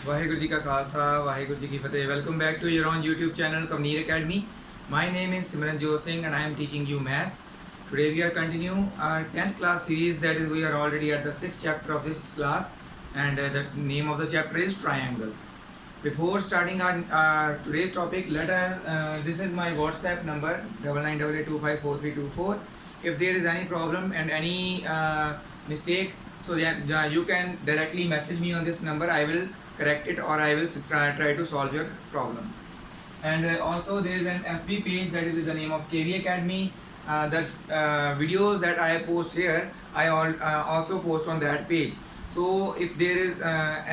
वाहेगुरु जी का खालसा वाहेगुरु जी की फतेह। Welcome back to your on YouTube channel Kavneer academy. My name is Simranjot Singh and I am teaching you maths. Today we are continuing our 10th class series, that is we are already at the 6th chapter of this class, and the name of the chapter is triangles. Before starting our today's topic, let us this is my WhatsApp number 9988254324. If there is any problem and any mistake, so you can directly message me on this number. I will correct it or I will try to solve your problem. And also there is an FB page, that is the name of KV Academy. The videos that I post here, I also post on that page. So if there is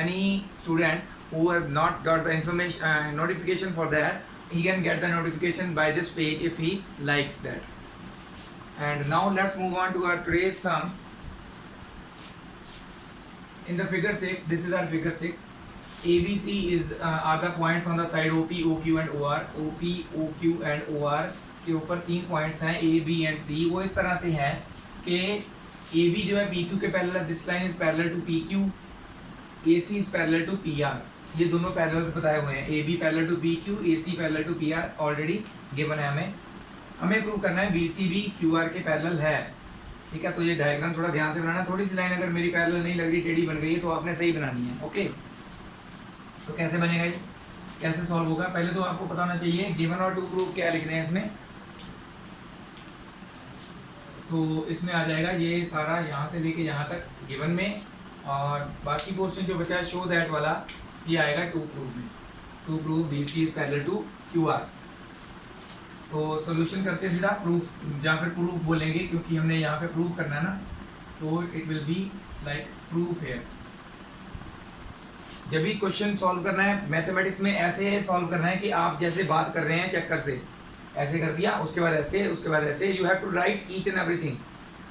any student who has not got the information notification for that, he can get the notification by this page if he likes that. And now let's move on to our today's sum. In the figure 6, this is our figure 6. ABC are the points on the side OP, OQ and OR. OP, OQ and OR के ऊपर 3 points हैं A, B and C. वो इस तरह से हैं कि AB जो है PQ के पैरेलल है, this line is parallel to PQ, AC is parallel to PR. ये दोनों पैरेलल्स बताए हुए हैं, AB parallel to PQ, AC parallel to PR already given है. हमें प्रूव करना है BC भी QR के पैरेलल है. ठीक है, तो ये डायग्राम थोड़ा ध्यान से बनाना. थोड़ी सी लाइन अगर मेरी पैरेलल नहीं लग रही, टेढ़ी बन गई है, तो आपने सही बनानी है. ओके, तो कैसे बनेगा ये, कैसे सॉल्व होगा? पहले तो आपको पता होना चाहिए गिवन और टू प्रूव क्या लिखने हैं इसमें. सो इसमें आ जाएगा ये सारा यहाँ से लेके यहाँ तक गिवन में, और बाकी पोर्शन जो बचा है शो दैट वाला, ये आएगा टू प्रूव में. To prove BC is parallel to QR. तो सोल्यूशन करते सीधा प्रूफ या फिर प्रूफ बोलेंगे, क्योंकि हमने यहाँ पे प्रूव करना है ना, तो it will be like proof है. जब भी क्वेश्चन सॉल्व करना है मैथमेटिक्स में, ऐसे सॉल्व करना है कि आप जैसे बात कर रहे हैं चेकर से, ऐसे कर दिया, उसके बाद ऐसे, उसके बाद ऐसे. You have to write each and everything.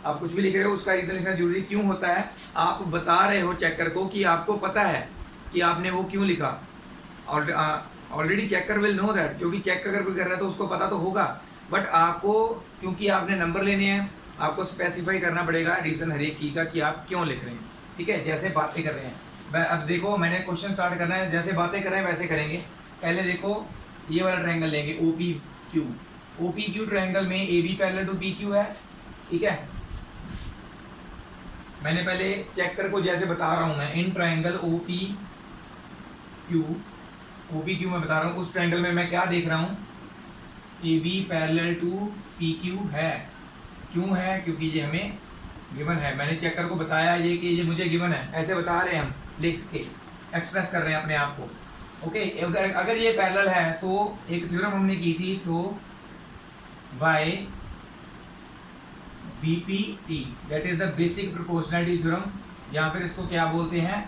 आप कुछ भी लिख रहे हो उसका रीज़न लिखना जरूरी क्यों होता है? आप बता रहे हो चेकर को कि आपको पता है कि आपने वो क्यों लिखा. Already checker will know that, क्योंकि चेक अगर कोई कर रहा है तो उसको पता तो होगा, बट आपको, क्योंकि आपने नंबर लेने हैं, आपको स्पेसिफाई करना पड़ेगा रीज़न हर एक चीज़ का कि आप क्यों लिख रहे हैं. ठीक है, जैसे बातें कर रहे हैं. अब देखो, मैंने क्वेश्चन स्टार्ट करना है, जैसे बातें कर रहे हैं वैसे करेंगे. पहले देखो ये वाला ट्रायंगल लेंगे OPQ. OPQ ट्रायंगल में AB पैरेलल टू PQ है. ठीक है, मैंने पहले चेकर को जैसे बता रहा हूँ मैं, इन ट्रायंगल OPQ में बता रहा हूँ, उस ट्रायंगल में मैं क्या देख रहा हूँ, AB पैरेलल टू PQ है. क्यों है? क्योंकि ये हमें गिवन है. मैंने चेकर को बताया ये कि ये मुझे गिवन है, ऐसे बता रहे हैं हम, लिख के एक्सप्रेस कर रहे हैं अपने आप को. ओके, अगर ये पैरेलल है, सो एक थ्योरम हमने की थी, so by BPT, that is the basic proportionality theorem, या फिर इसको क्या बोलते हैं,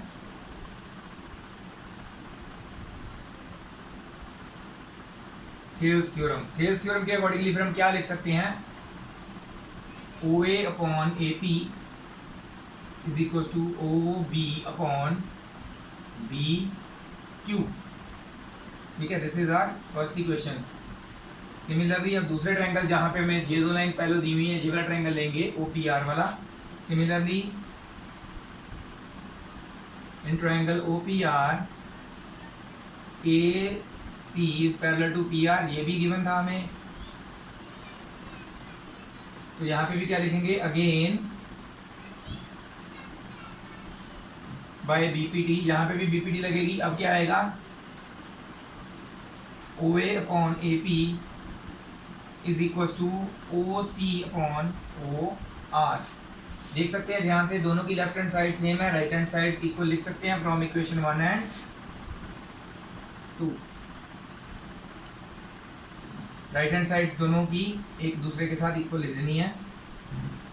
थेल्स थ्योरम. थेल्स थ्योरम के अकॉर्डिंगली फिर हम क्या लिख सकते हैं, OA upon AP is equal to OB upon BQ. ठीक है, this is our first equation. Similarly अब दूसरे ट्रायंगल जहाँ पे हमें ये दो लाइन पहले दी हुई है, ये वाला ट्रायंगल लेंगे OPR वाला. Similarly in triangle OPR AC is parallel to PR, ये भी गिवन था हमें, तो यहाँ पे भी क्या लिखेंगे, अगेन बाय BPT. यहाँ पे भी BPT लगेगी. अब क्या आएगा, OA upon AP is equal to OC upon OR. देख सकते हैं ध्यान से, दोनों की लेफ्ट हैंड साइड सेम है, राइट हैंड साइड इक्वल लिख सकते हैं from equation 1 and 2. Right hand sides दोनों की एक दूसरे के साथ इक्वल लिख देनी है.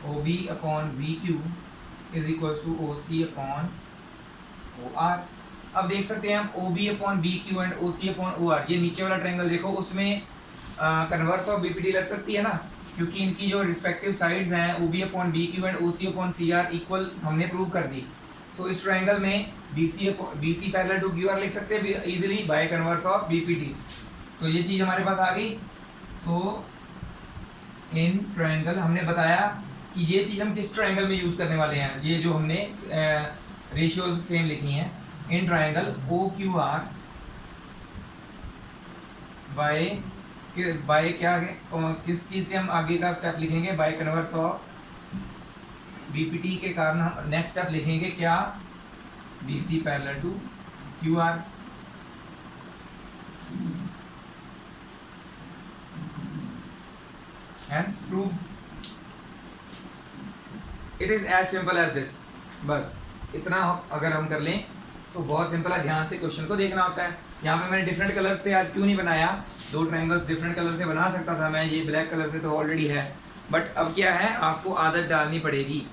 OB upon BQ is equal to OC upon OR. अब देख सकते हैं हम OB upon BQ and OC upon OR. ये नीचे वाला ट्रायंगल देखो, उसमें कन्वर्स ऑफ BPT लग सकती है ना, क्योंकि इनकी जो रिस्पेक्टिव साइड्स हैं OB upon BQ and OC upon CR equal हमने प्रूव कर दी. सो इस ट्रायंगल में BC पैरेलल टू QR लिख सकते हैं easily bye converse of BPT. तो ये चीज़ हमारे पास आ गई. सो इन ट्रायंगल हमने बताया कि ये चीज़ हम किस ट्रायंगल में यूज़ करने वाले हैं, ये जो हमने रेशियोज सेम लिखी हैं. In triangle O Q R by क्या है, किस चीज़ से हम आगे का स्टेप लिखेंगे, बाय कन्वर्स ऑफ बीपीटी के कारण हम नेक्स्ट स्टेप लिखेंगे क्या, BC parallel to Q R. Hence prove it is as simple as this। बस इतना अगर हम कर लें तो बहुत सिंपल है, ध्यान से क्वेश्चन को देखना होता है। यहाँ पे मैंने डिफरेंट कलर से आज क्यों नहीं बनाया, दो ट्रायंगल डिफरेंट कलर से बना सकता था मैं, ये ब्लैक कलर से तो ऑलरेडी है, बट अब क्या है आपको आदत डालनी पड़ेगी,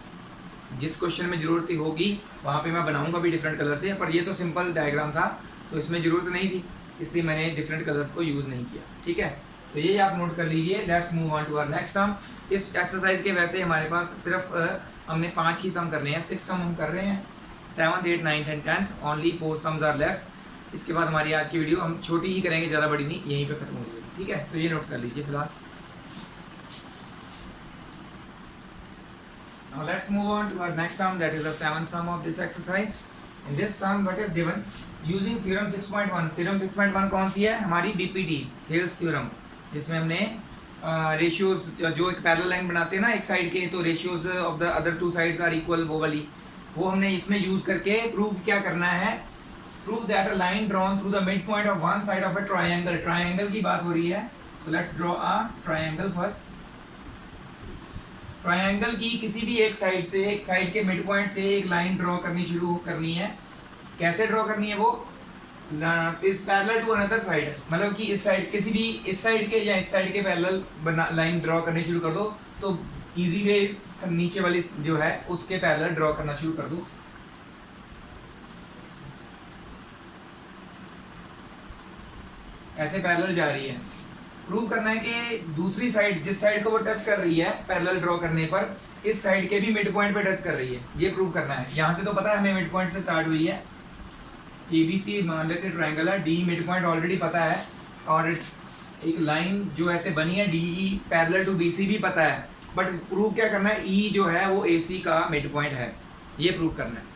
जिस क्वेश्चन में ज़रूरत होगी वहाँ पे मैं बनाऊँगा भी डिफरेंट कलर से, पर ये तो सिंपल डायग्राम था तो इसमें ज़रूरत नहीं थी, इसलिए मैंने डिफरेंट कलर्स को यूज़ नहीं किया। ठीक है, तो ये आप नोट कर लीजिए। Let's move on to our next sum. इस एक्सरसाइज के वैसे हमारे पास सिर्फ हमने 5 ही सम करने हैं, 6 सम हम कर रहे हैं, 7th 8th 9th and 10th, only 4 sums are left. इसके बाद हमारी आज की वीडियो हम छोटी ही करेंगे, ज़्यादा बड़ी नहीं, यहीं पे खत्म हो जाएगी। ठीक है, तो ये नोट कर लीजिए फिलहाल। Now let's move on to our next sum, that is the 7th sum of this exercise. In this sum what is given, using theorem 6.1। theorem 6.1 कौन सी है हमारी, बीपीटी थेल्स थ्योरम, जिसमें हमने रेशियोज जो एक पैरेलल लाइन बनाते हैं ना एक साइड के, तो ratios of the other two sides are equal, वो वाली वो हमने इसमें यूज करके प्रूव क्या करना है, prove that a line drawn through the mid point of one side of a triangle. Triangle की बात हो रही है, तो let's draw a triangle first. Triangle की किसी भी एक साइड से, एक साइड के मिड पॉइंट से एक लाइन ड्रॉ करनी शुरू करनी है। कैसे ड्रॉ करनी है वो, इस पैरेलल टू अनदर साइड, मतलब कि इस साइड किसी भी इस साइड के या इस साइड के पैरेलल बना लाइन ड्रॉ करनी शुरू कर दो, तो इजी वे इस नीचे वाली जो है उसके पैरेलल ड्रॉ करना शुरू कर दो। ऐसे पैरेलल जा रही है, प्रूव करना है कि दूसरी साइड जिस साइड को वो टच कर रही है पैरेलल ड्रॉ करने पर, इस साइड के भी मिड पॉइंट पे टच कर रही है, ये प्रूव करना है। यहाँ से तो पता है हमें मिड पॉइंट से स्टार्ट हुई है, ABC मान लेते ट्रायंगल है, डी मिड पॉइंट ऑलरेडी पता है, और एक लाइन जो ऐसे बनी है DE पैरेलल टू BC भी पता है, बट प्रूव क्या करना है, E जो है वो AC का मिड पॉइंट है, ये प्रूव करना है।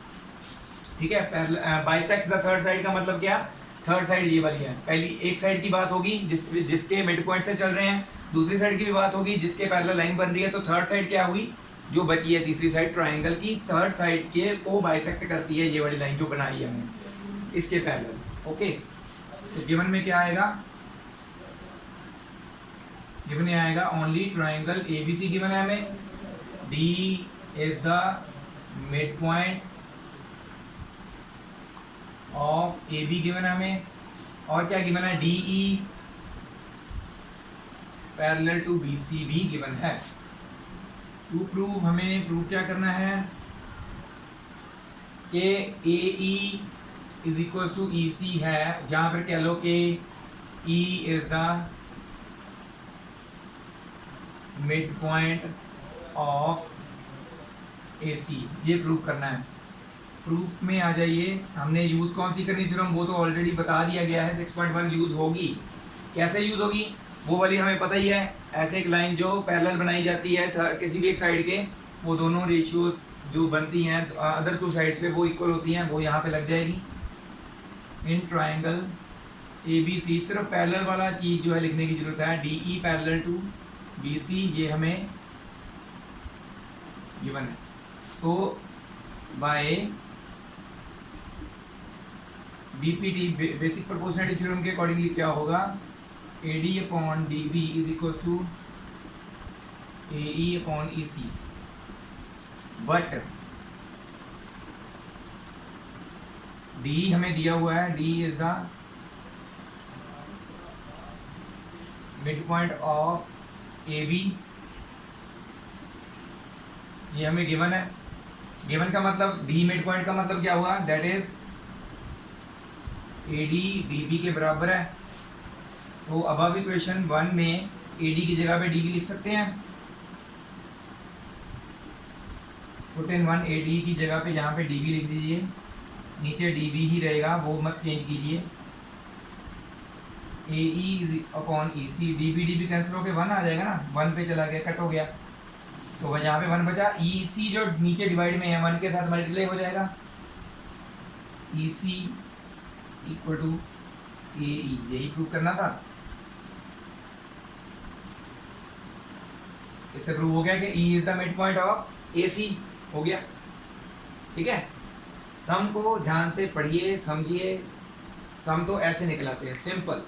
ठीक है, बाइसेक्ट्स द थर्ड साइड का मतलब क्या, थर्ड साइड ये वाली है, पहली एक साइड की बात होगी जिसके मिड पॉइंट से चल रहे हैं, दूसरी साइड की भी बात होगी जिसके पैरेलल लाइन बन रही है, तो थर्ड साइड क्या हुई, जो बची है तीसरी साइड ट्रायंगल की, थर्ड साइड के को बाइसेक्ट करती है ये वाली लाइन जो बनाई है हमने इसके पैरेलल। ओके, तो गिवन में क्या आएगा, गिवन में आएगा ओनली ट्रायंगल ABC गिवन है हमें, D is the mid point of AB given है हमें, और क्या गिवन है, DE पैरेलल टू BC भी गिवन है। टू प्रूव हमें प्रूव क्या करना है कि AE is equal to EC है, जहाँ फिर कह लो कि E is the mid point of AC, ये प्रूव करना है। प्रूफ में आ जाइए, हमने यूज़ कौन सी करनी थ्योरम वो तो ऑलरेडी बता दिया गया है, 6.1 यूज़ होगी। कैसे यूज़ होगी वो वाली हमें पता ही है, ऐसे एक लाइन जो पैरेलल बनाई जाती है किसी भी एक साइड के, वो दोनों रेशियोज जो बनती हैं अदर टू साइड्स पे वो इक्वल होती हैं, वो यहाँ पे लग जाएगी। इन ट्रायंगल ABC सिर्फ पैरेलल वाला चीज़ जो है लिखने की जरूरत है, DE पैरेलल टू BC ये हमें गिवन है। So by BPT basic proportionality theorem के अकॉर्डिंगली क्या होगा, AD upon DB is equal to AE upon EC, but D हमें दिया हुआ है, D is the mid point of AB, ये हमें गिवन है। गिवन का मतलब D मिड पॉइंट का मतलब क्या हुआ, दैट इज AD DB के बराबर है। तो अबव इक्वेशन 1 में AD की जगह पे DB लिख सकते हैं, पुट इन 1 AD की जगह पे यहाँ पे DB लिख दीजिए, नीचे DB ही रहेगा, वो मत चेंज कीजिए। AE is upon EC, DB cancel होकर 1 आ जाएगा ना, 1 पे चला गया, कट हो गया, तो यहाँ पे 1 बचा। EC जो नीचे डिवाइड में है 1 के साथ मल्टीप्लाई हो जाएगा, ई सी इक्वल टू ए ई, यही प्रूव करना था। इससे प्रूव हो गया कि E is the mid point of A C, हो गया। ठीक है, सम को ध्यान से पढ़िए, समझिए। सम तो ऐसे निकलाते हैं, सिंपल।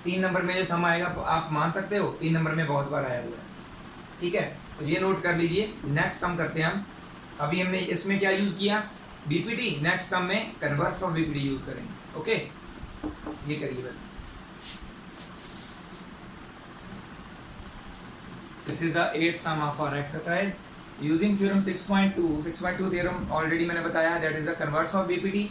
3 नंबर में ये सम आएगा, आप मान सकते हो 3 नंबर में बहुत बार आया हुआ है। ठीक है, तो ये नोट कर लीजिए। नेक्स्ट सम करते हैं हम। अभी हमने इसमें क्या यूज़ किया, बीपीटी। नेक्स्ट सम में कन्वर्स ऑफ बीपीटी यूज़ करेंगे। ओके, ये करिए बस। This is the 8th sum of our exercise using theorem 6.2। 6.2 theorem already मैंने बताया, that is the converse of BPT.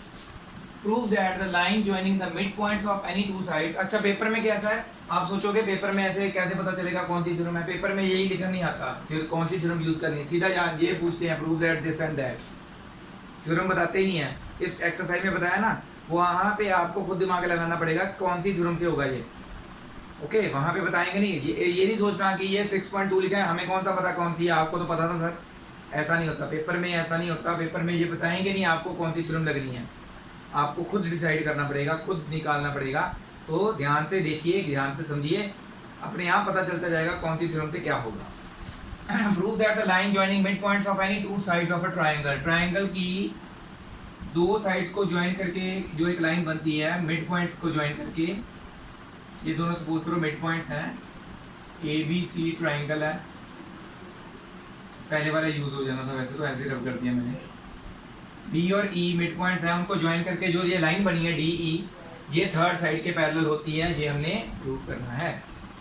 Prove that the line joining the mid points of any two sides. अच्छा, paper में कैसा है, आप सोचोगे paper में ऐसे कैसे पता चलेगा कौन सी थ्योरम है। पेपर में यही लिखा नहीं आता फिर कौन सी थ्योरम यूज करनी है, सीधा ये पूछते हैं prove that this and that. Theorem बताते ही नहीं है। इस एक्सरसाइज में बताया ना, वहाँ पे आपको खुद दिमाग लगाना पड़ेगा कौन सी थ्योरम से होगा ये। ओके, वहाँ पे बताएंगे नहीं। ये नहीं सोचना कि ये 6.2 लिखा है, हमें कौन सा पता कौन सी है, आपको तो पता था सर। ऐसा नहीं होता पेपर में, ऐसा नहीं होता। पेपर में ये बताएंगे नहीं आपको कौन सी थ्योरम लगनी है, आपको खुद डिसाइड करना पड़ेगा, खुद निकालना पड़ेगा। सो ध्यान से देखिए, ध्यान से समझिए, अपने आप पता चलता जाएगा कौन सी थ्योरम से क्या होगा। Prove that the line joining mid points of any two sides of a triangle. Triangle की दो साइड्स को ज्वाइन करके जो एक लाइन बनती है, मिड पॉइंट्स को ज्वाइन करके, ये दोनों सपोज करो मिड पॉइंट्स हैं, ए बी सी ट्रायंगल है। पहले वाला यूज हो जाना था, वैसे तो ऐसे रब कर दिया मैंने। डी और ई मिड पॉइंट्स हैं, उनको ज्वाइन करके जो ये लाइन बनी है डी ई, ये थर्ड साइड के पैरेलल होती है। ये हमने प्रूव करना है।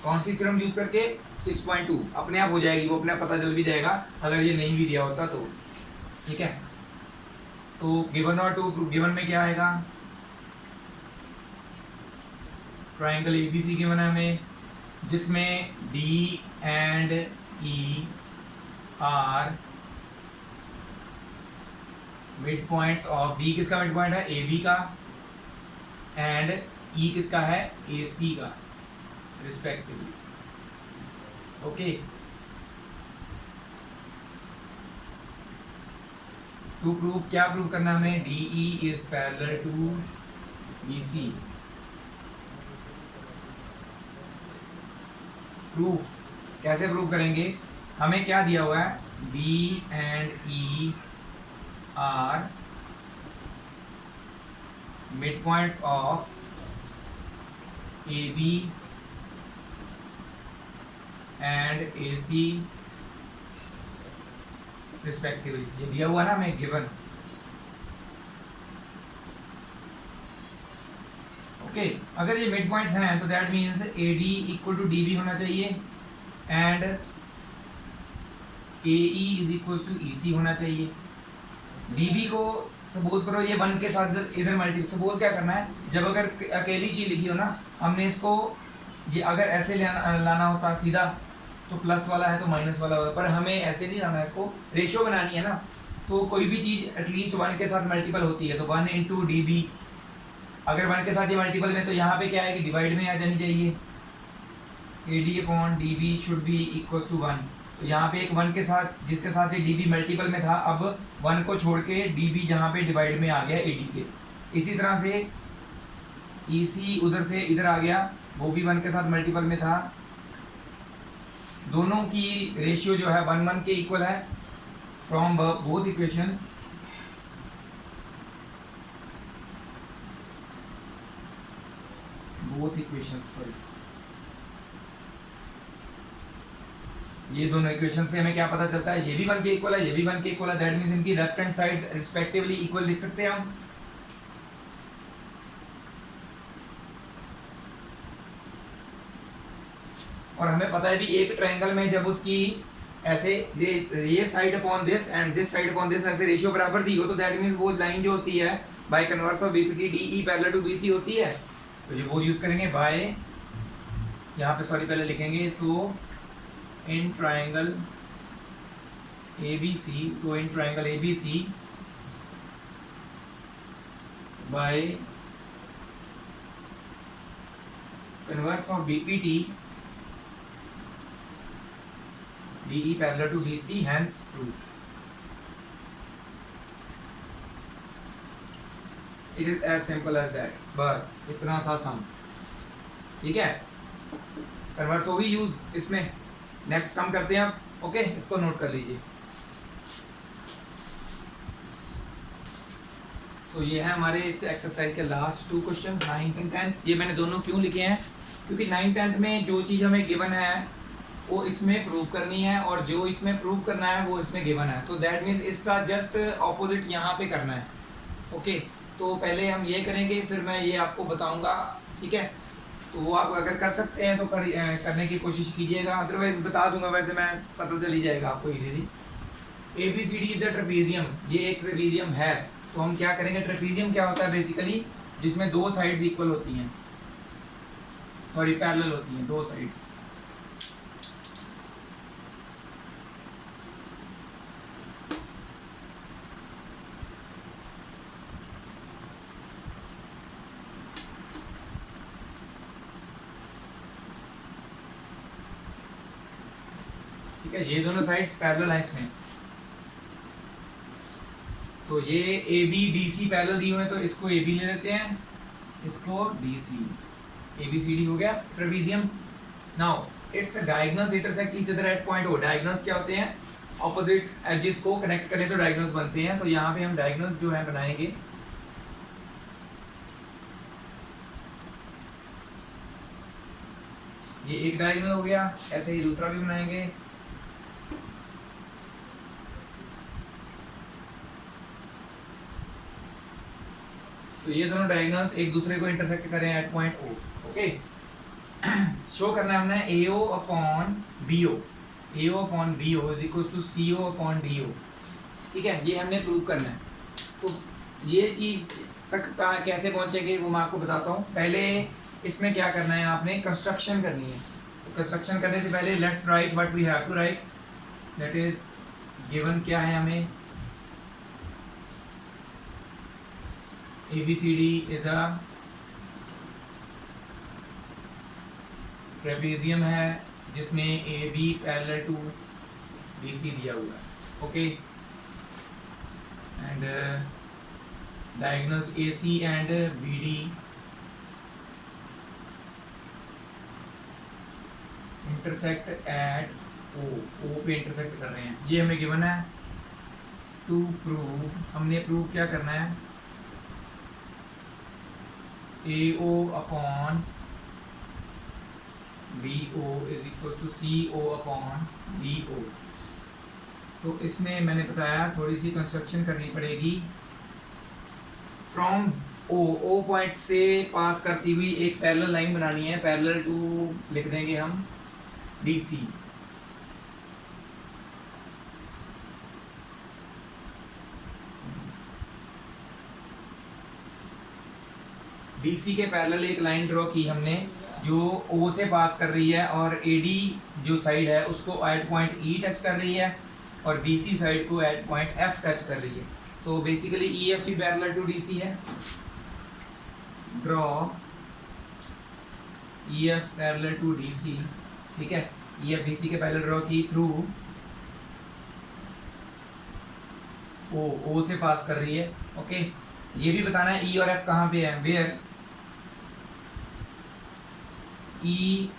कौन सी थ्योरम यूज करके, 6.2। अपने आप हो जाएगी वो, अपने आप पता चल भी जाएगा अगर ये नहीं भी दिया होता तो। ठीक है, तो गिवन और टू, गिवन में क्या आएगा, ट्रायंगल एबीसी गिवन है हमें, जिसमें D and E are mid points of, D किसका मिड पॉइंट है, ए बी का, एंड ई किसका है, ए सी का, रिस्पेक्टिवली। ओके, टू प्रूव, क्या प्रूव करना है हमें, D E is parallel to B C. Proof कैसे प्रूव करेंगे, हमें क्या दिया हुआ है, D and E are mid points of A B and A C respectively. ये दिया हुआ ना हमें गिवन। ओके, अगर ये मिड पॉइंट्स हैं तो that means A D equal to D B होना चाहिए, and A E is equal to E C होना चाहिए। डी बी को सपोज करो ये 1 के साथ इधर मल्टीपल, सपोज क्या करना है, जब अगर अकेली चीज लिखी हो ना, हमने इसको ये अगर ऐसे लाना होता सीधा तो प्लस वाला है तो माइनस वाला होता, पर हमें ऐसे नहीं लाना है, इसको रेशियो बनानी है ना। तो कोई भी चीज़ एटलीस्ट 1 के साथ मल्टीपल होती है, तो 1 इंटू डी बी, अगर 1 के साथ ये मल्टीपल में, तो यहाँ पे क्या है कि डिवाइड में आ जानी चाहिए। A D upon D B should be equal to 1। तो यहाँ पे एक 1 के साथ, जिसके साथ ये डी बी मल्टीपल में था, अब 1 को छोड़ के डी बी यहाँ पे डिवाइड में आ गया ए डी के। इसी तरह से ई सी उधर से इधर आ गया, वो भी 1 के साथ मल्टीपल में था। दोनों की रेशियो जो है 1:1 के इक्वल है फ्रॉम बोथ इक्वेशन। सॉरी, ये दोनों इक्वेशन से हमें क्या पता चलता है, ये भी 1 के इक्वल है, ये भी 1 के इक्वल है। दैट मीन्स इनकी left hand sides respectively equal लिख सकते हैं हम। और हमें पता है भी एक ट्रायंगल में जब उसकी ऐसे ये side upon this and this side upon this ऐसे रेशियो बराबर दी हो, तो दैट मीन्स वो लाइन जो होती है by converse of BPT D E parallel to BC होती है। तो ये वो यूज करेंगे बाय, यहाँ पे सॉरी पहले लिखेंगे, so in triangle ABC, so in triangle ABC by converse of BPT DE parallel to DC, hence true. It is as simple as that, बस इतना सा सम, ठीक है। कन्वर्स होगी यूज इसमें। नेक्स्ट सम करते हैं आप, ओके, इसको नोट कर लीजिए। तो ये है हमारे इस एक्सरसाइज के last 2 question, 9th and 10th। ये मैंने दोनों क्यों लिखे हैं, क्योंकि 9th 10th में जो चीज़ हमें गिवन है वो इसमें प्रूव करनी है, और जो इसमें प्रूव करना है वो इसमें गिवन है, तो दैट मीन्स इसका जस्ट ऑपोजिट यहाँ पे करना है, ओके। तो पहले हम ये करेंगे, फिर मैं ये आपको बताऊंगा, ठीक है। तो वो आप अगर कर सकते हैं तो करने की कोशिश कीजिएगा, अदरवाइज बता दूंगा, वैसे मैं पता चल ही जाएगा आपको easily. ABCD is a trapezium, ये एक ट्रेपीजियम है। तो हम क्या करेंगे, ट्रेपीजियम क्या होता है बेसिकली, जिसमें 2 साइड्स इक्वल होती हैं, सॉरी पैरेलल होती हैं 2 साइड्स। ठीक है, ये दोनों साइड्स पैरेलल हैं इसमें। तो ये ABDC पैरेलल दिए हुए हैं, तो इसको AB ले लेते हैं, इसको DC, ABCD हो गया trapezium. Now it's diagonals intersect each other at point O। Diagonals क्या होते हैं, ऑपोजिट एजेस को कनेक्ट करें तो डायगोनल्स बनते हैं। तो यहाँ पे हम डायगोनल जो है बनाएंगे, ये एक डायगोनल हो गया, ऐसे ही दूसरा भी बनाएंगे। तो ये दोनों डायगोनल्स एक दूसरे को इंटरसेक्ट करें at point O, okay. Show करना है हमने AO upon BO, AO upon BO is equal to CO upon DO, ठीक है। ये हमने प्रूव करना है। तो ये चीज़ तक कैसे पहुंचेंगे वो मैं आपको बताता हूँ। पहले इसमें क्या करना है, आपने कंस्ट्रक्शन करनी है। तो कंस्ट्रक्शन करने से पहले let's write what we have to write, that is given क्या है हमें, ABCD इज अ ट्रेपीजियम है जिसमें AB पैरेलल टू BC दिया हुआ है, okay. And diagonals AC and BD intersect at O पे इंटरसेक्ट कर रहे हैं, ये हमें गिवन है। टू प्रूव, हमने प्रूव क्या करना है, AO upon BO is equal to CO upon DO। So इसमें मैंने बताया थोड़ी सी कंस्ट्रक्शन करनी पड़ेगी। फ्रॉम O पॉइंट से पास करती हुई एक पैरेलल लाइन बनानी है, पैरेलल टू लिख देंगे हम DC। DC के पैरेलल एक लाइन ड्रॉ की हमने जो O से पास कर रही है, और AD जो साइड है उसको एट पॉइंट E टच कर रही है, और BC साइड को एट पॉइंट F टच कर रही है। सो बेसिकली EF ही पैरेलल टू DC है। Draw EF parallel to DC, ठीक है। EF DC के पैरेलल ड्रॉ की थ्रू O से पास कर रही है, ओके। ये भी बताना है E और F कहाँ पे है, where E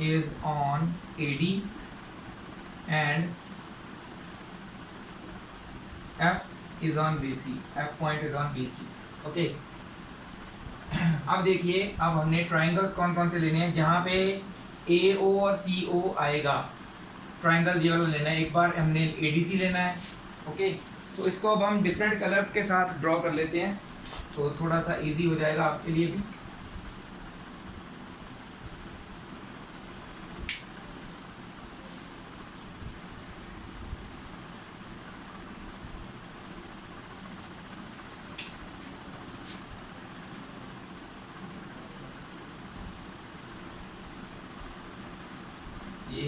is on AD and F is on BC, F point is on BC, okay. अब देखिए, अब हमने ट्राइंगल्स कौन कौन से लेने हैं जहाँ पे AO और CO आएगा। ट्राइंगल ये वाला लेना है, एक बार हमने ADC लेना है, ओके। तो इसको अब हम डिफरेंट कलर्स के साथ ड्रॉ कर लेते हैं, तो थोड़ा सा इजी हो जाएगा आपके लिए भी। ये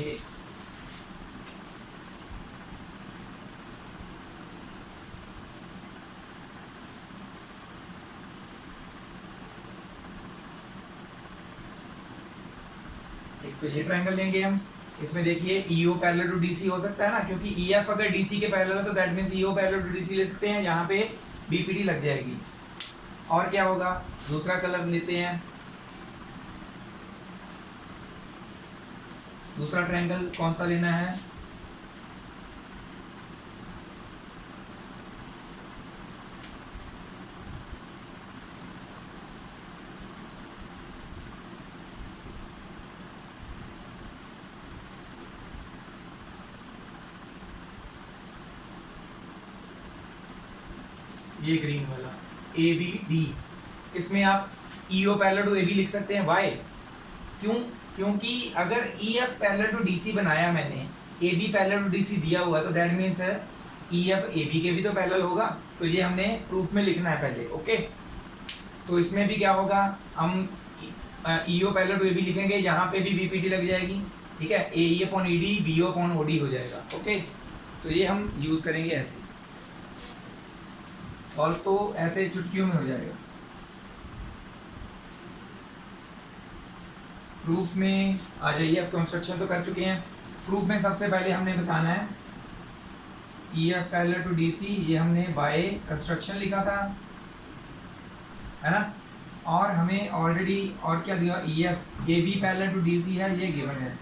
एक तो ये ट्रायंगल लेंगे हम, इसमें देखिए EO पैरेलल टू DC हो सकता है ना, क्योंकि EF अगर DC के पैरेलल है तो that means EO parallel to DC ले सकते हैं, यहाँ पे BPD लग जाएगी। और क्या होगा, दूसरा कलर लेते हैं, दूसरा ट्रायंगल कौन सा लेना है, ये ग्रीन वाला ए बी डी। इसमें आप EO parallel to A B लिख सकते हैं। वाई? क्यों? क्योंकि अगर E F parallel to D C बनाया मैंने, A B parallel to D C दिया हुआ, तो that means E F A B के भी तो पैरेलल होगा। तो ये हमने प्रूफ में लिखना है पहले। ओके, तो इसमें भी क्या होगा, हम E O parallel to A B लिखेंगे, यहाँ पे भी बीपीटी लग जाएगी। ठीक है, A E upon E D, B O upon O D हो जाएगा। ओके, तो ये हम यूज़ करेंगे ऐसे। सॉल्व तो ऐसे चुटकियों में हो जाएगा। प्रूफ में आ जाइए। अब कंस्ट्रक्शन तो कर चुके हैं। प्रूफ में सबसे पहले हमने बताना है E F parallel to D C, ये हमने बाय कंस्ट्रक्शन लिखा था, है ना। और हमें ऑलरेडी और क्या दिया, E F A B parallel to D C है, ये गिवन है।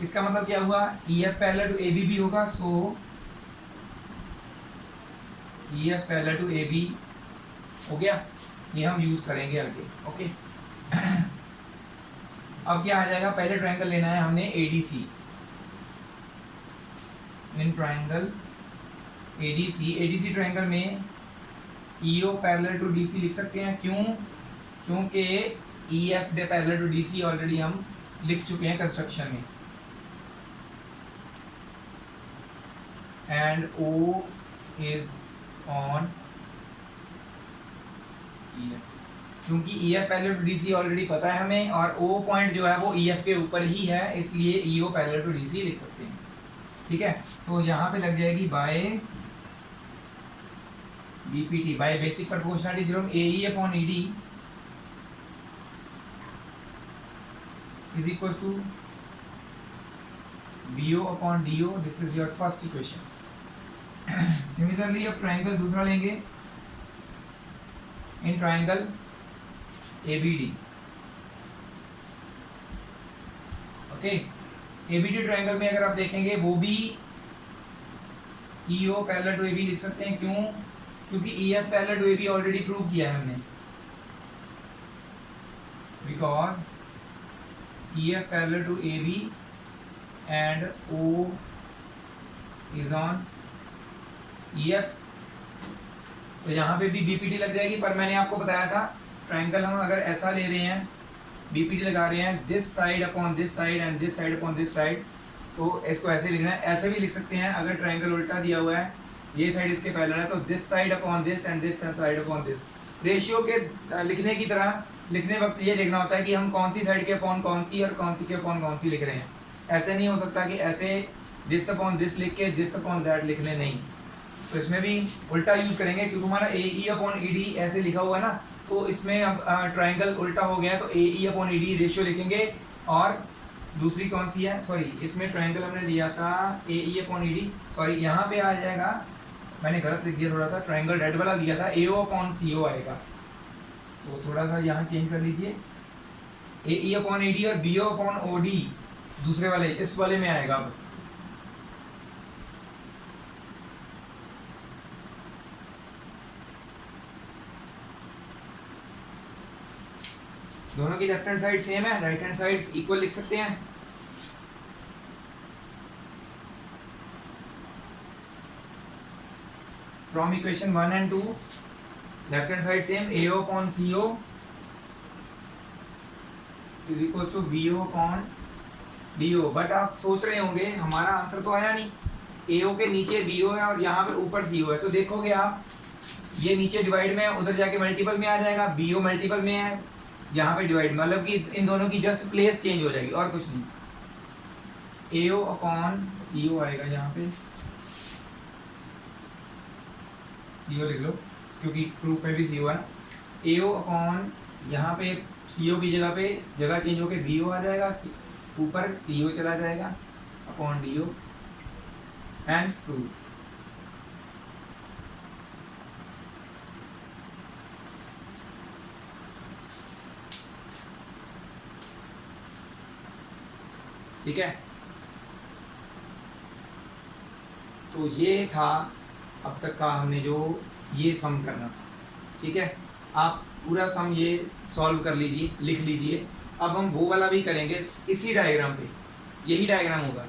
इसका मतलब क्या हुआ, E F parallel to A B भी होगा, so E F parallel to A B हो गया। ये हम यूज़ करेंगे आगे। ओके, अब क्या आ जाएगा, पहले ट्रायंगल लेना है हमने A D C. In triangle A D C triangle में E O parallel to D C लिख सकते हैं। क्यों? क्योंकि E F parallel to D C already हम लिख चुके हैं कंस्ट्रक्शन में। And O is on E F, क्योंकि E F parallel to D C already पता है हमें, और ओ पॉइंट जो है वो ई एफ के ऊपर ही है, इसलिए ई O parallel to D C लिख सकते हैं। ठीक है, सो यहाँ पे लग जाएगी by BPT, by basic proportionality theorem, A E upon E D is equal to B O upon D O. This is your first equation. Similarly अब ट्रायंगल दूसरा लेंगे, in triangle A B D. Okay, A B D triangle में अगर आप देखेंगे वो भी E O parallel to A B लिख सकते हैं। क्यों? क्योंकि ई एफ पैरेलल टू ए बी ऑलरेडी प्रूव किया है हमने, because E F parallel to A B and O is on E F. तो यहाँ पे भी बीपीटी लग जाएगी, पर मैंने आपको बताया था ट्रायंगल हम अगर ऐसा ले रहे हैं, बीपीटी लगा रहे हैं, this side upon this side and this side upon this side, तो इसको ऐसे लिखना है। ऐसे भी लिख सकते हैं अगर ट्रायंगल उल्टा दिया हुआ है, ये साइड इसके पैरेलल है, तो this side upon this and this side upon this. Ratio के लिखने की तरह लिखने वक्त ये देखना होता है कि हम कौन सी साइड के अपॉन कौन सी और कौन सी के अपॉन कौन सी लिख रहे हैं। ऐसे नहीं हो सकता कि ऐसे दिस अपॉन दिस लिख के दिस अपॉन दैट लिख लें, नहीं। तो इसमें भी उल्टा यूज़ करेंगे, क्योंकि हमारा ए ई अपॉन ई डी ऐसे लिखा हुआ है ना, तो इसमें अब ट्रायंगल उल्टा हो गया, तो A E upon E D ratio लिखेंगे। और दूसरी कौन सी है, सॉरी, इसमें ट्रायंगल हमने लिया था A E upon E D, sorry यहाँ पे आ जाएगा, मैंने गलत लिख दिया थोड़ा सा, ट्रायंगल रेड वाला दिया था, ए ओ अपॉन सी ओ आएगा, तो थोड़ा सा यहाँ चेंज कर लीजिए। A E upon E D और B O upon O D दूसरे वाले, इस वाले में आएगा। अब दोनों की लेफ्ट हैंड साइड सेम है, राइट हैंड साइड इक्वल लिख सकते हैं। From equation 1 and 2 left hand side same, A O upon C O is equal to B O upon D O. But आप सोच रहे होंगे हमारा आंसर तो आया नहीं, ए ओ के नीचे बी ओ है और यहाँ पे ऊपर सी ओ है, तो देखोगे आप ये नीचे डिवाइड में है, उधर जाके मल्टीपल में आ जाएगा, बी ओ मल्टीपल में है, यहाँ पे डिवाइड, मतलब कि इन दोनों की जस्ट प्लेस चेंज हो जाएगी और कुछ नहीं। ए ओ अपॉन सी ओ आएगा, यहाँ पे सी ओ लिख लो क्योंकि प्रूफ में भी सी ओ है। ए ओ अपॉन यहाँ पे सी ओ की जगह पे जगह चेंज होकर बी ओ आ जाएगा, ऊपर सी ओ चला जाएगा upon D O, hence proof. ठीक है, तो ये था अब तक का हमने जो ये सम करना था। ठीक है, आप पूरा सम ये सॉल्व कर लीजिए, लिख लीजिए। अब हम वो वाला भी करेंगे इसी डायग्राम पे, यही डायग्राम होगा।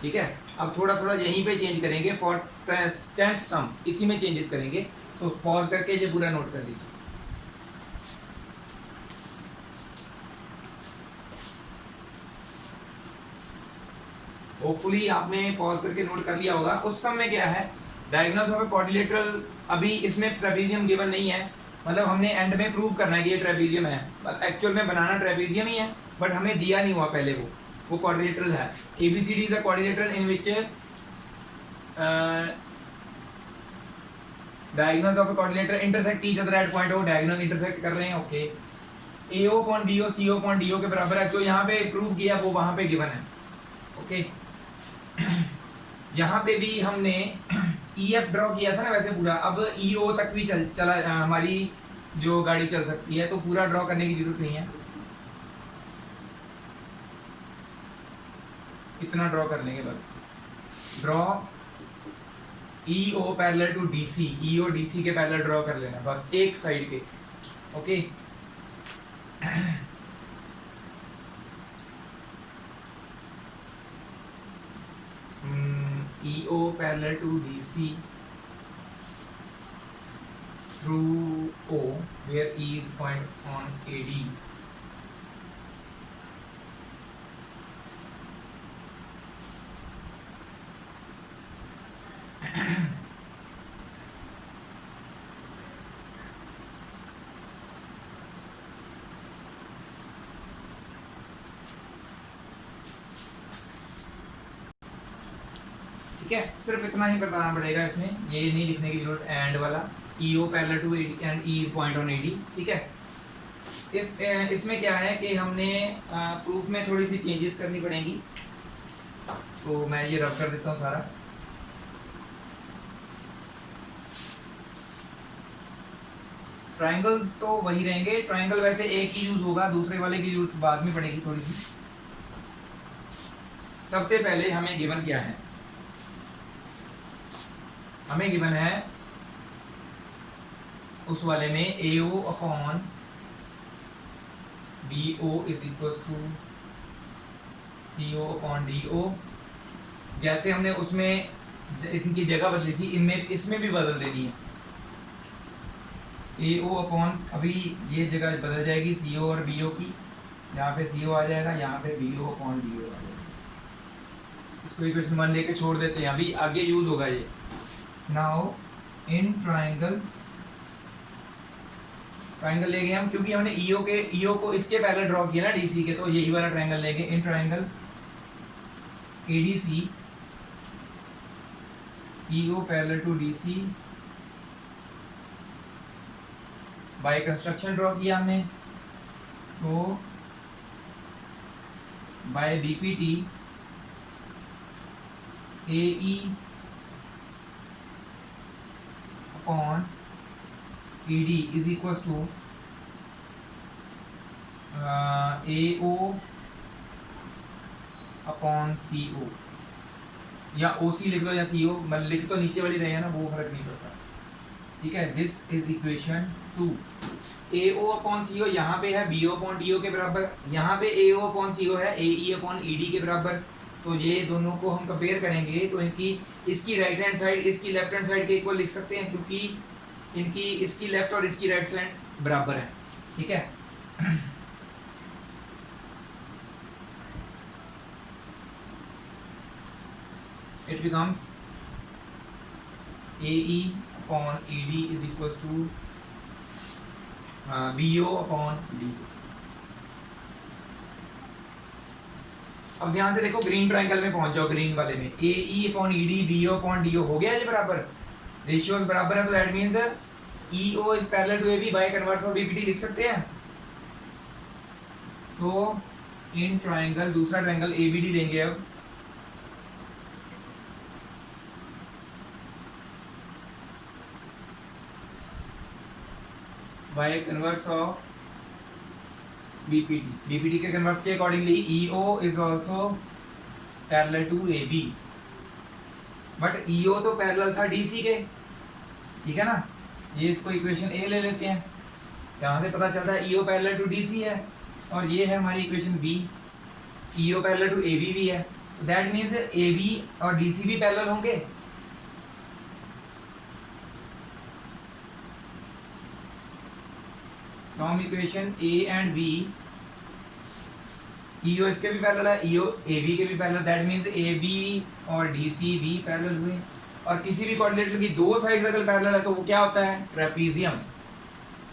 ठीक है, अब थोड़ा थोड़ा यहीं पे चेंज करेंगे फॉर 10th सम, इसी में चेंजेस करेंगे। तो पॉज करके ये पूरा नोट कर लीजिए। होपफुली आपने पॉज करके नोट कर लिया होगा। उस सम में क्या है, डायगोनल्स ऑफ ए क्वाड्रिलेटरल, अभी इसमें ट्रेपेजियम गिवन नहीं है, मतलब हमने एंड में प्रूव करना है कि ये ट्रेपेजियम है। एक्चुअल में बनाना ट्रेपेजियम ही है, बट हमें दिया नहीं हुआ पहले वो क्वाड्रिलेटरल है। ABCD is a quadrilateral in which diagonals of a quadrilateral intersect each other at point O, diagonal intersect कर रहे हैं। Okay, AO upon BO CO upon DO के बराबर है, जो यहाँ पे प्रूव किया वो वहाँ पे गिवन है। ओके, यहाँ पे भी हमने EF ड्रॉ किया था ना वैसे पूरा, अब EO तक भी चला हमारी जो गाड़ी चल सकती है, तो पूरा ड्रॉ करने की जरूरत नहीं है, इतना ड्रॉ कर लेंगे बस। Draw EO parallel to DC, EO DC के पैरेलल ड्रॉ कर लेना बस, एक साइड के। Okay, EO parallel to DC through O, where E is point on AD. ठीक है, सिर्फ इतना ही बताना पड़ेगा इसमें, ये नहीं लिखने की जरूरत एंड वाला। EO parallel to AD and E is point on AD। ठीक है, इसमें क्या है कि हमने प्रूफ में थोड़ी सी चेंजेस करनी पड़ेंगी, तो मैं ये रब कर देता हूँ सारा। ट्राइंगल्स तो वही रहेंगे, ट्राइंगल वैसे एक ही यूज होगा, दूसरे वाले की जरूरत बाद में पड़ेगी थोड़ी सी। सबसे पहले हमें गिवन क्या है, हमें गिवन है उस वाले में AO upon BO is equal to CO upon DO। जैसे हमने उसमें इनकी जगह बदली थी, इनमें इसमें भी बदल देनी है। AO अपॉन, अभी ये जगह बदल जाएगी CO और BO की, यहाँ पे CO आ जाएगा, यहाँ पे BO अपॉन DO आ जाएगा। इसको इक्वेशन 1 लेके छोड़ देते हैं, अभी आगे यूज होगा ये। नाउ इन ट्राइंगल ले गए हम, क्योंकि हमने EO को इसके पहले ड्रॉ किया ना DC के, तो यही वाला ट्राइंगल लेंगे। In triangle ADC, EO parallel to DC, by construction draw किया हमने। So by BPT AE upon ED is equal to AO upon CO, या OC लिख लो या CO, मतलब लिख तो नीचे वाली रहे हैं ना, वो फर्क नहीं पड़ता। ठीक है, this is equation 2। AO upon CO यहाँ पे है BO अपॉन DO के बराबर, यहाँ पे AO अपॉन CO है AE अपॉन ED के बराबर। तो ये दोनों को हम कंपेयर करेंगे तो इनकी, इसकी राइट हैंड साइड इसकी लेफ्ट हैंड साइड के इक्वल लिख सकते हैं, क्योंकि इनकी इसकी लेफ्ट और इसकी राइट साइड बराबर है। ठीक है, it becomes AE upon ED is equal to BO upon DO। अब ध्यान से देखो, ग्रीन ट्राइंगल में पहुंच जाओ, ग्रीन वाले में AE upon ED BO upon DO हो गया ये बराबर, रेशियोज बराबर है, तो that means EO is parallel to AB by converse of BPT लिख सकते हैं। सो इन ट्राइंगल, दूसरा ट्राइंगल ABD लेंगे अब। बाय कन्वर्स ऑफ BPT के कन्वर्स के accordingly EO is also parallel to A B, but EO तो parallel था डीसी के, ठीक है ना। ये इसको इक्वेशन ए ले लेते हैं, यहाँ से पता चलता है ईओ पैरेलल टू डीसी है, और ये है हमारी equation B, EO parallel to A B भी है, तो दैट मीन्स ए बी और डीसी भी पैरेलल होंगे। From equation A and B, EO इसके भी पैरेलल है, ईओ ए बी के भी parallel, that means A B और डी सी भी पैरेलल हुए। और किसी भी कोऑर्डिनेटर की दो साइड्स अगर पैरेलल है तो वो क्या होता है, trapezium.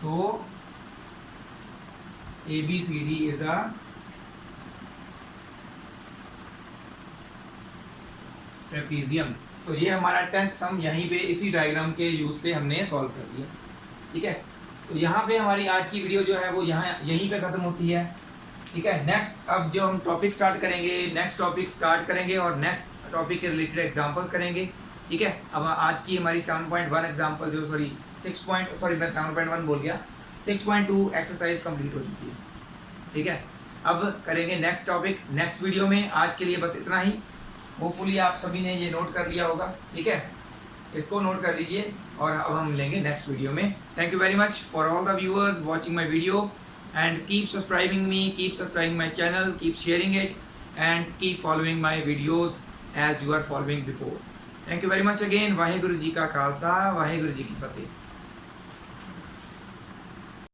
So A B C D is a trapezium. तो ये हमारा 10th सम यहीं पे इसी डायग्राम के यूज से हमने सॉल्व कर दिया, ठीक है। तो यहाँ पे हमारी आज की वीडियो जो है वो यहीं पे ख़त्म होती है, ठीक है। नेक्स्ट अब जो हम टॉपिक स्टार्ट करेंगे, नेक्स्ट टॉपिक स्टार्ट करेंगे और नेक्स्ट टॉपिक के रिलेटेड एग्जांपल्स करेंगे, ठीक है। अब आज की हमारी 7.1 एग्जांपल जो मैं 7.1 बोल गया, 6.2 एक्सरसाइज कंप्लीट हो चुकी है, ठीक है। अब करेंगे नेक्स्ट टॉपिक नेक्स्ट वीडियो में। आज के लिए बस इतना ही। होपफुली आप सभी ने ये नोट कर लिया होगा, ठीक है। इसको नोट कर लीजिए और अब हम मिलेंगे नेक्स्ट वीडियो में। Thank you very much for all the viewers watching my video, and keep subscribing me, keep subscribing my channel, keep sharing it and keep following my videos as you are following before. Thank you very much again. Waheguru ji का खालसा, वाहेगुरु जी की फतेह।